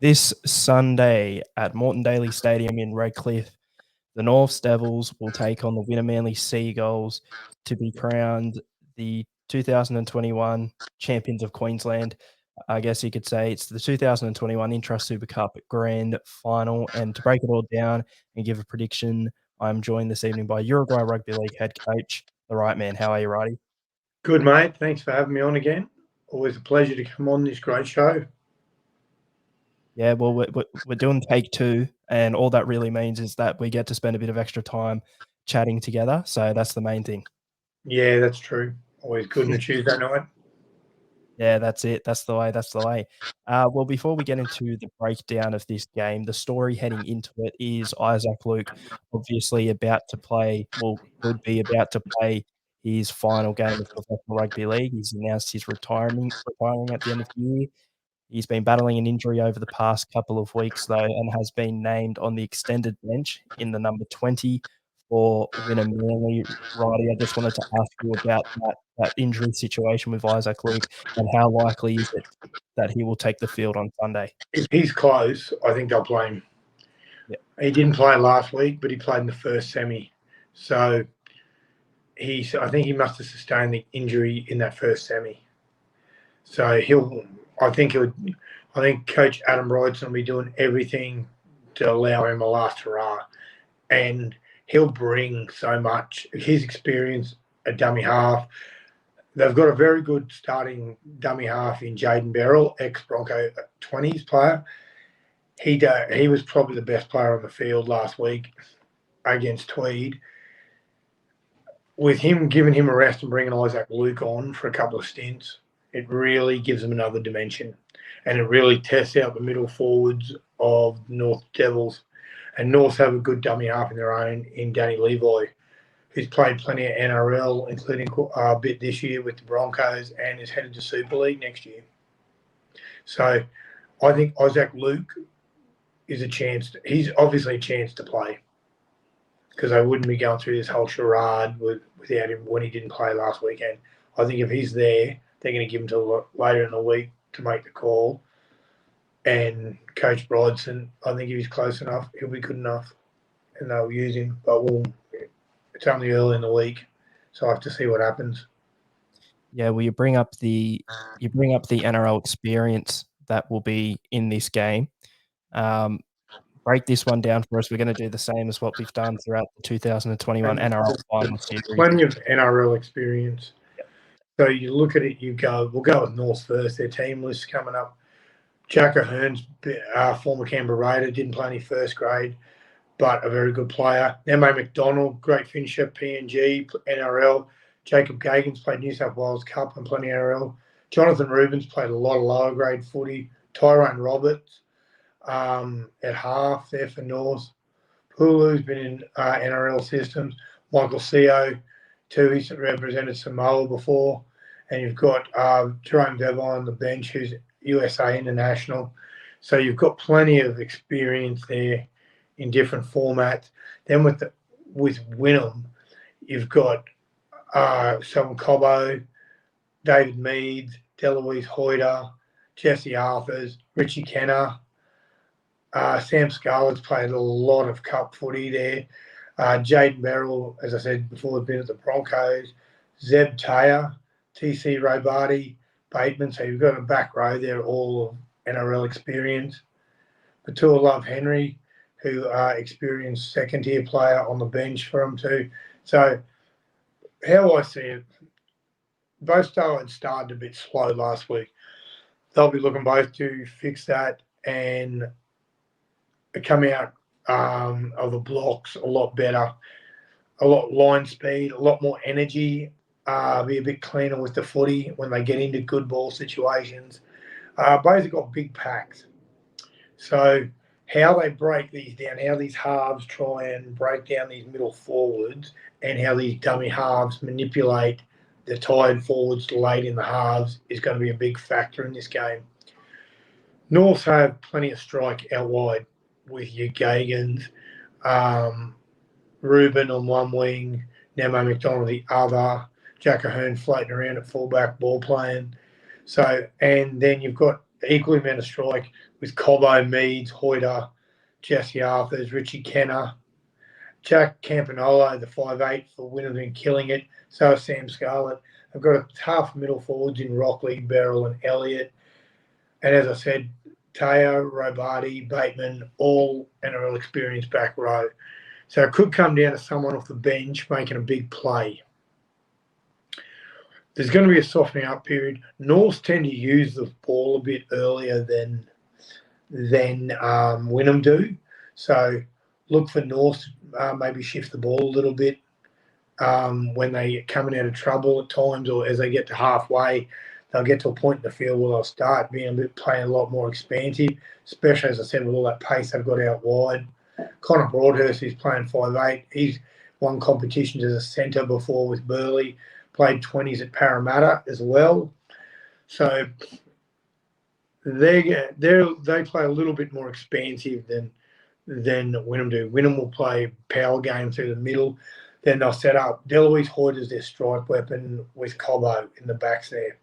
This Sunday at Moreton Daly Stadium in Redcliffe, the Norths Devils will take on the Winnamanly Seagulls to be crowned the 2021 champions of Queensland. I guess you could say it's the 2021 Intrust Super Cup Grand Final. And to break it all down and give a prediction, I'm joined this evening by Uruguay Rugby League head coach, the Right Man. How are you, Righty? Good, mate. Thanks for having me on again. Always a pleasure to come on this great show. Yeah, well, we're doing take two, and all that really means is that we get to spend a bit of extra time chatting together. So that's the main thing. Yeah, that's true. Always good on a Tuesday night. Yeah, that's it. That's the way. That's the way. Well, before we get into the breakdown of this game, the story heading into it is Isaac Luke obviously about to play, well, could be about to play his final game of professional rugby league. He's announced his retiring at the end of the year. He's been battling an injury over the past couple of weeks, though, and has been named on the extended bench in the number 20 for Winnamanly. Righty, I just wanted to ask you about that injury situation with Isaac Luke and how likely is it that he will take the field on Sunday? If he's close, I think they'll play him. Yeah. He didn't play last week, but he played in the first semi. So I think he must have sustained the injury in that first semi. So I think Coach Adam Wright's going to be doing everything to allow him a last hurrah. And he'll bring so much. His experience at dummy half. They've got a very good starting dummy half in Jaden Beryl, ex-Bronco 20s player. He was probably the best player on the field last week against Tweed. With him giving him a rest and bringing Isaac Luke on for a couple of stints, it really gives them another dimension. And it really tests out the middle forwards of North Devils. And North have a good dummy half in their own in Danny Levi, who's played plenty of NRL, including a bit this year with the Broncos, and is headed to Super League next year. So I think Isaac Luke is a chance. He's obviously a chance to play because they wouldn't be going through this whole charade without him when he didn't play last weekend. I think if he's there, they're going to give him till later in the week to make the call. And Coach Bridson, I think if he's close enough, he'll be good enough, and they'll use him. But it's only early in the week, so I have to see what happens. Yeah, well, you bring up the NRL experience that will be in this game. Break this one down for us. We're going to do the same as what we've done throughout the 2021 NRL final series. Plenty of NRL experience. Yep. So you look at it, we'll go with North first. Their team list coming up. Jack Ahern's former Canberra Raider, didn't play any first grade, but a very good player. Nemo McDonald, great finisher, PNG, NRL. Jacob Gagans played New South Wales Cup and plenty NRL. Jonathan Rubens played a lot of lower grade footy. Tyrone Roberts at half there for North. Pulu's been in NRL systems. Michael Seo, too. He's represented Samoa before. And you've got Jerome Devon on the bench, who's USA International. So you've got plenty of experience there in different formats. Then with Wynnum, you've got Selwyn Cobbo, David Meads, Deloise Hoyter, Jesse Arthurs, Richie Kenner. Sam Scarlett's played a lot of cup footy there. Jaden Beryl, as I said before, has been at the Broncos. Zeb Taylor, TC Robati, Bateman. So you've got a back row there, all of NRL experience. Patua Love Henry, who experienced second-tier player on the bench for them too. So how I see it, both sides started a bit slow last week. They'll be looking both to fix that and come out of the blocks a lot better, a lot line speed, a lot more energy, be a bit cleaner with the footy when they get into good ball situations. Both have got big packs. So how they break these down, how these halves try and break down these middle forwards, and how these dummy halves manipulate the tired forwards late in the halves is going to be a big factor in this game. North have plenty of strike out wide with your Gagans, Ruben on one wing, Nemo McDonald the other, Jack Ahern floating around at fullback ball playing. So, and then you've got equally amount of strike with Cobbo, Meads, Hoyter, Jesse Arthurs, Richie Kenner, Jack Campanolo, the 5'8" for Wynnum, killing it. So is Sam Scarlett. I've got a tough middle forwards in Rockley, Beryl, and Elliott. And as I said, Teo, Robati, Bateman, all NRL experienced back row. So it could come down to someone off the bench making a big play. There's going to be a softening up period. Norths tend to use the ball a bit earlier than Wynnum do. So look for Norths maybe shift the ball a little bit when they're coming out of trouble at times, or as they get to halfway, they'll get to a point in the field where they'll start playing a lot more expansive, especially, as I said, with all that pace they've got out wide. Connor Broadhurst is playing 5'8". He's won competitions as a centre before with Burleigh, played 20s at Parramatta as well. So they play a little bit more expansive than Wynnum do. Wynnum will play power game through the middle. Then they'll set up Deloise Hoyt as their strike weapon with Cobbo in the backs there.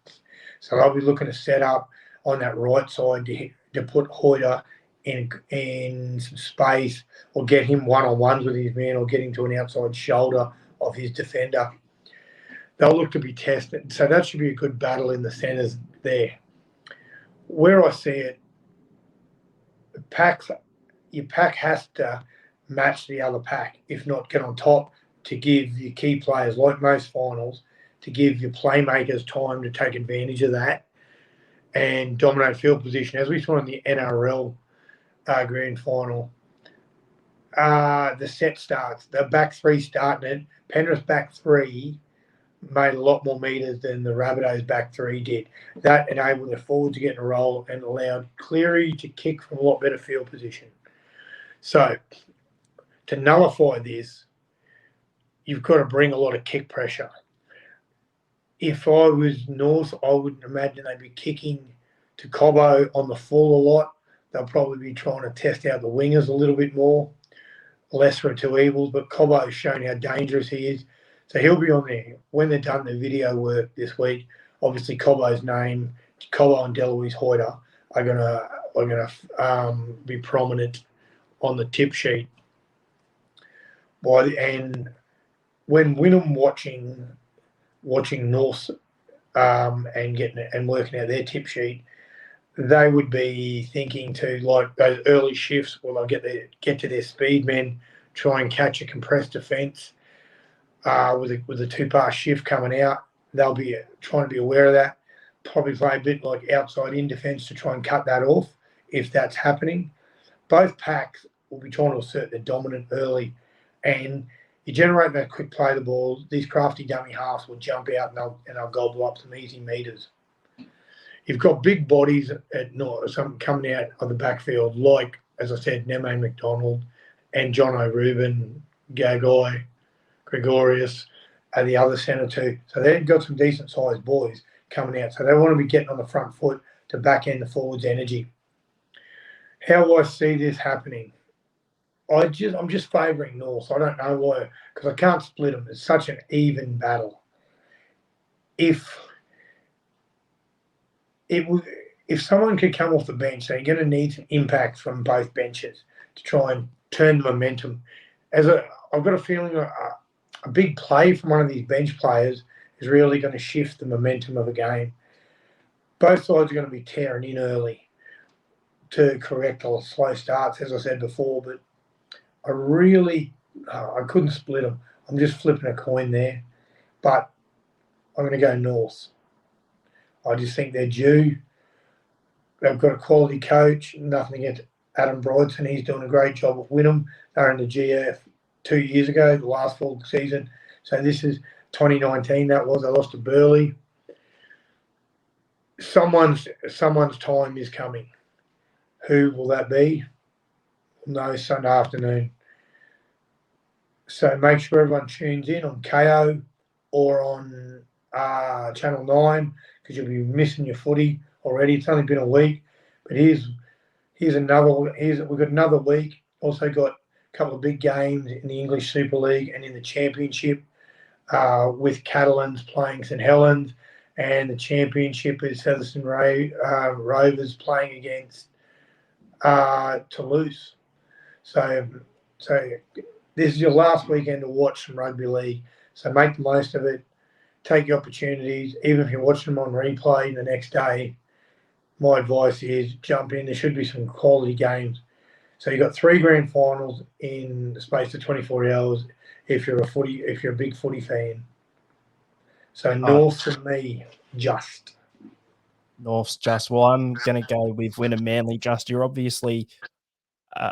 So they'll be looking to set up on that right side to put Hoyter in some space, or get him one-on-ones with his man, or get him to an outside shoulder of his defender. They'll look to be tested. So that should be a good battle in the centres there. Where I see it, your pack has to match the other pack, if not get on top, to give your key players, like most finals, to give your playmakers time to take advantage of that and dominate field position. As we saw in the NRL grand final, the set starts. The back three starting it. Penrith's back three made a lot more metres than the Rabbitohs back three did. That enabled the forward to get in a roll and allowed Cleary to kick from a lot better field position. So to nullify this, you've got to bring a lot of kick pressure. If I was North, I would imagine they'd be kicking to Cobbo on the full a lot. They'll probably be trying to test out the wingers a little bit more. Lesser of two evils, but Cobbo has shown how dangerous he is. So he'll be on there. When they're done the video work this week, obviously Cobbo's name, Cobbo and Deloise Hoyter, are gonna be prominent on the tip sheet. And when Wynnum watching North and working out their tip sheet, they would be thinking to, like, those early shifts where they'll get to their speed men, try and catch a compressed defence with a two-pass shift coming out. They'll be trying to be aware of that. Probably play a bit like outside in defence to try and cut that off if that's happening. Both packs will be trying to assert their dominant early, and you generate that quick play the ball. These crafty dummy halves will jump out and they'll gobble up some easy metres. You've got big bodies at North, some coming out of the backfield, like, as I said, Neme McDonald and John O'Rubin, Gagai, Gregorius, and the other centre too. So they've got some decent-sized boys coming out. So they want to be getting on the front foot to back end the forwards' energy. How do I see this happening? I'm just favouring North. I don't know why, because I can't split them. It's such an even battle. If someone could come off the bench, so you're going to need some impact from both benches to try and turn the momentum. I've got a feeling a big play from one of these bench players is really going to shift the momentum of a game. Both sides are going to be tearing in early to correct all slow starts, as I said before, but I couldn't split them. I'm just flipping a coin there, but I'm going to go North. I just think they're due. They've got a quality coach. Nothing against Adam Wright. He's doing a great job with Wynnum. They were in the GF 2 years ago, the last full season. So this is 2019. That was. They lost to Burleigh. Someone's time is coming. Who will that be? No, Sunday afternoon. So make sure everyone tunes in on KO or on Channel 9, because you'll be missing your footy already. It's only been a week, but we've got another week. Also got a couple of big games in the English Super League and in the Championship with Catalans playing St Helens and the championship is Featherstone Rovers playing against Toulouse. So this is your last weekend to watch some rugby league. So make the most of it. Take the opportunities. Even if you're watching them on replay the next day, my advice is jump in. There should be some quality games. So you've got 3 grand finals in the space of 24 hours if you're a big footy fan. So North for me, just. North's just. Well, I'm going to go with Wynnum Manly just. You're obviously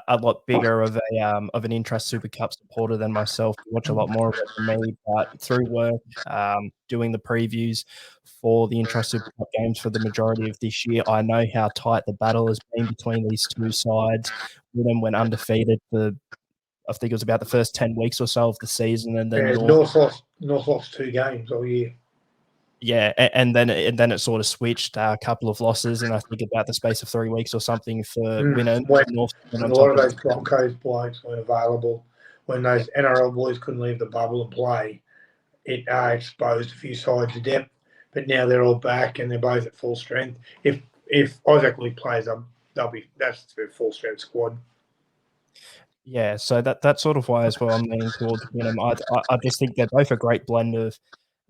a lot bigger of an Intrust Super Cup supporter than myself. You watch a lot more of it than me, but through work, doing the previews for the Intrust Super Cup games for the majority of this year, I know how tight the battle has been between these two sides. Wynnum went undefeated for, I think it was about the first 10 weeks or so of the season, and then North lost 2 games all year. Yeah, and then it sort of switched, a couple of losses, and I think about the space of 3 weeks or something for Wynnum. North a lot of those Broncos blokes weren't available. When those NRL boys couldn't leave the bubble and play, it exposed a few sides of depth. But now they're all back and they're both at full strength. If Isaac Luke plays, that's their full strength squad. Yeah, so that's sort of why as well I'm leaning towards Wynnum. I just think they're both a great blend of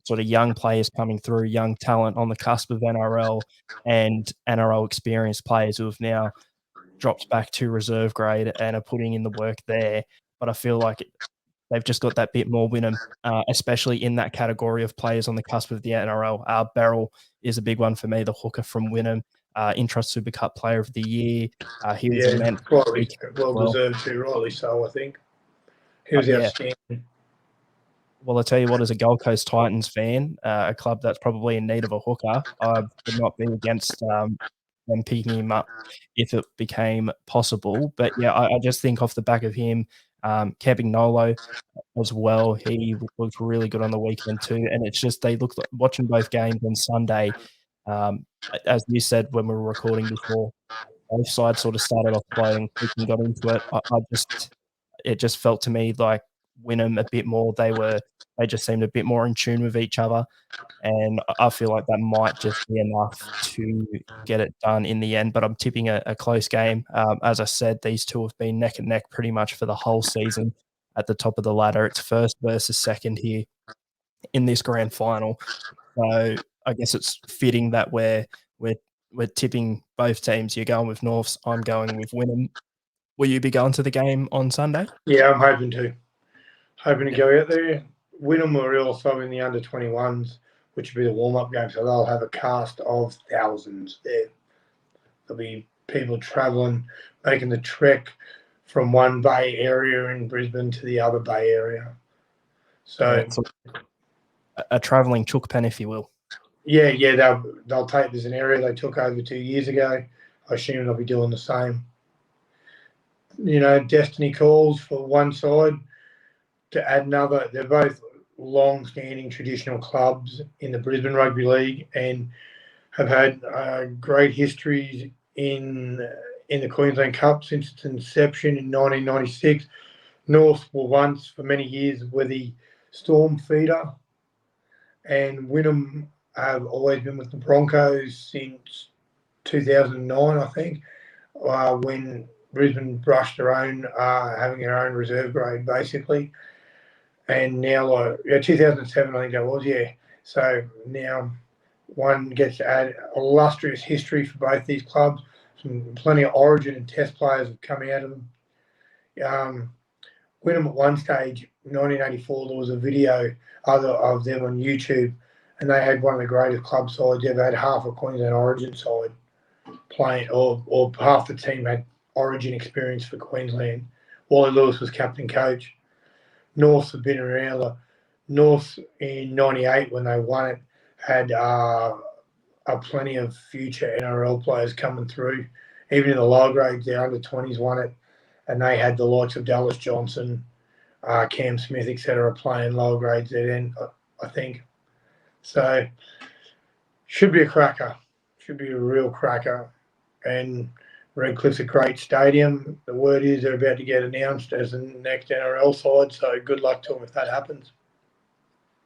sort of young players coming through, young talent on the cusp of NRL, and NRL experienced players who have now dropped back to reserve grade and are putting in the work there. But I feel like they've just got that bit more Wynnum, especially in that category of players on the cusp of the NRL. Beryl is a big one for me, the hooker from Wynnum, Intrust Super Cup Player of the Year. He was immense. Well deserved too, rightly so, I think. He was outstanding. Well, I tell you what, as a Gold Coast Titans fan, a club that's probably in need of a hooker, I would not be against them picking him up if it became possible. But yeah, I just think off the back of him, Camping Nolo as well, he looked really good on the weekend too. And it's just they looked like watching both games on Sunday. As you said when we were recording before, both sides sort of started off slow and quickly got into it. It just felt to me like Wynnum a bit more. They just seemed a bit more in tune with each other, and I feel like that might just be enough to get it done in the end. But I'm tipping a close game. As I said, these two have been neck and neck pretty much for the whole season at the top of the ladder. It's first versus second here in this grand final. So I guess it's fitting that we're tipping both teams. You're going with Norths. I'm going with Wynnum. Will you be going to the game on Sunday? Yeah, I'm hoping to. Hoping to go out there. Wynnum are also in the under-21s, which will be the warm-up game, so they'll have a cast of thousands there. There'll be people travelling, making the trek from one bay area in Brisbane to the other bay area. So a travelling chook pen, if you will. Yeah, they'll take. There's an area they took over 2 years ago. I assume they'll be doing the same. Destiny calls for one side to add another. They're both long-standing traditional clubs in the Brisbane Rugby League and have had great histories in the Queensland Cup since its inception in 1996. North were once, for many years, were the Storm feeder, and Wynnum have always been with the Broncos since 2009, I think, when Brisbane brushed their own, having their own reserve grade, basically. And now, 2007, I think that was, yeah. So now one gets to add illustrious history for both these clubs. Plenty of Origin and Test players have come out of them. Wynnum at one stage, 1984, there was a video of them on YouTube, and they had one of the greatest club sides ever. Had half a Queensland Origin side playing, or half the team had Origin experience for Queensland. Wally Lewis was captain coach. Norths have been around. Norths in '98 when they won it had plenty of future NRL players coming through. Even in the lower grades, their under-20s won it, and they had the likes of Dallas Johnson, Cam Smith, etc., playing lower grades then, I think. So, should be a cracker. Should be a real cracker. And Redcliffe's a great stadium. The word is they're about to get announced as the next NRL side, so good luck to them if that happens.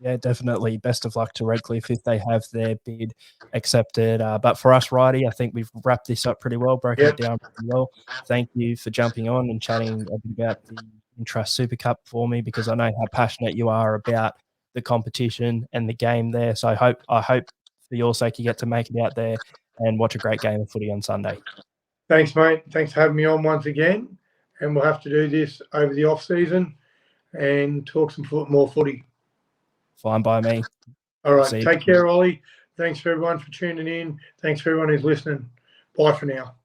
Yeah, definitely. Best of luck to Redcliffe if they have their bid accepted. But for us, Righty, I think we've wrapped this up pretty well, broken it down pretty well. Thank you for jumping on and chatting a bit about the Intrust Super Cup for me, because I know how passionate you are about the competition and the game there. So I hope for your sake you get to make it out there and watch a great game of footy on Sunday. Thanks, mate. Thanks for having me on once again. And we'll have to do this over the off season and talk some more footy. Fine by me. All right. Take care, Ollie. Thanks for everyone for tuning in. Thanks for everyone who's listening. Bye for now.